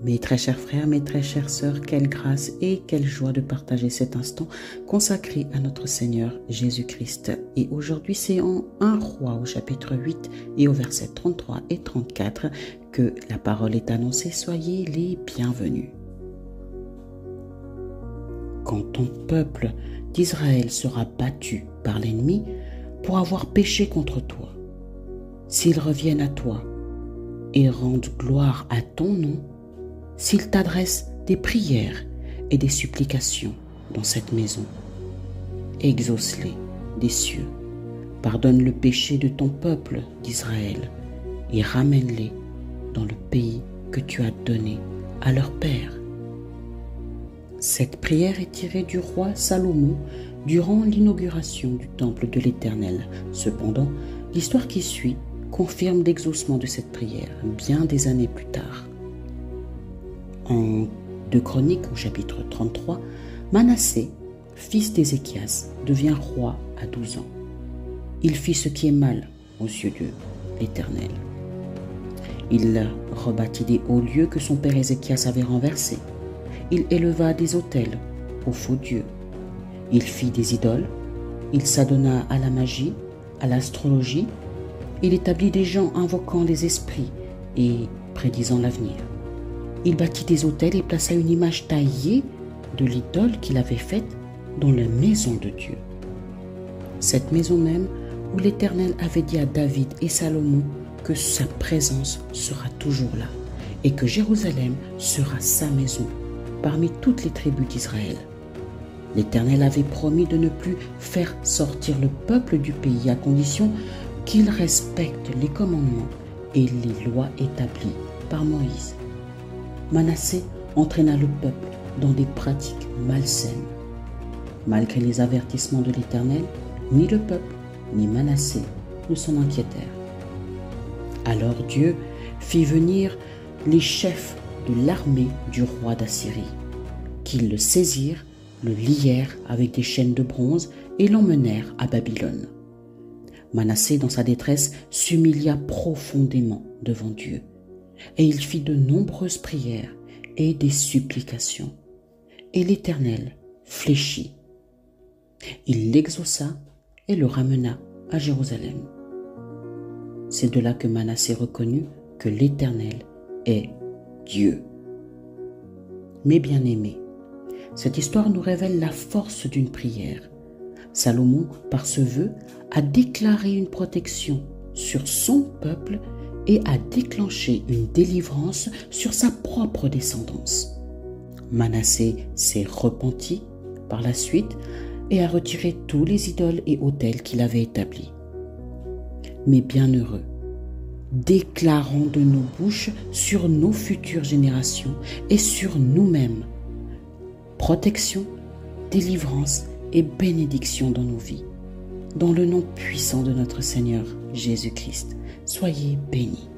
Mes très chers frères, mes très chères sœurs, quelle grâce et quelle joie de partager cet instant consacré à notre Seigneur Jésus-Christ. Et aujourd'hui, c'est en 1 Roi au chapitre 8 et au verset 33 et 34 que la parole est annoncée. Soyez les bienvenus. Quand ton peuple d'Israël sera battu par l'ennemi pour avoir péché contre toi, s'ils reviennent à toi et rendent gloire à ton nom, s'ils t'adressent des prières et des supplications dans cette maison, exauce-les des cieux, pardonne le péché de ton peuple d'Israël et ramène-les dans le pays que tu as donné à leur père. Cette prière est tirée du roi Salomon durant l'inauguration du temple de l'Éternel. Cependant, l'histoire qui suit confirme l'exaucement de cette prière bien des années plus tard. En 2 Chroniques, au chapitre 33, Manassé, fils d'Ézéchias, devient roi à 12 ans. Il fit ce qui est mal aux yeux de l'Éternel. Il rebâtit des hauts lieux que son père Ézéchias avait renversés. Il éleva des autels aux faux dieux. Il fit des idoles. Il s'adonna à la magie, à l'astrologie. Il établit des gens invoquant les esprits et prédisant l'avenir. Il bâtit des autels et plaça une image taillée de l'idole qu'il avait faite dans la maison de Dieu. Cette maison même où l'Éternel avait dit à David et Salomon que sa présence sera toujours là et que Jérusalem sera sa maison parmi toutes les tribus d'Israël. L'Éternel avait promis de ne plus faire sortir le peuple du pays à condition qu'il respecte les commandements et les lois établies par Moïse. Manassé entraîna le peuple dans des pratiques malsaines. Malgré les avertissements de l'Éternel, ni le peuple ni Manassé ne s'en inquiétèrent. Alors Dieu fit venir les chefs de l'armée du roi d'Assyrie, qu'ils le saisirent, le lièrent avec des chaînes de bronze et l'emmenèrent à Babylone. Manassé, dans sa détresse, s'humilia profondément devant Dieu, et il fit de nombreuses prières et des supplications. Et l'Éternel fléchit. Il l'exauça et le ramena à Jérusalem. C'est de là que Manassé reconnut que l'Éternel est Dieu. Mes bien-aimés, cette histoire nous révèle la force d'une prière. Salomon, par ce vœu, a déclaré une protection sur son peuple et a déclenché une délivrance sur sa propre descendance. Manassé s'est repenti par la suite et a retiré tous les idoles et autels qu'il avait établis. Mais bienheureux, déclarons de nos bouches sur nos futures générations et sur nous-mêmes protection, délivrance et bénédiction dans nos vies. Dans le nom puissant de notre Seigneur Jésus-Christ, soyez bénis.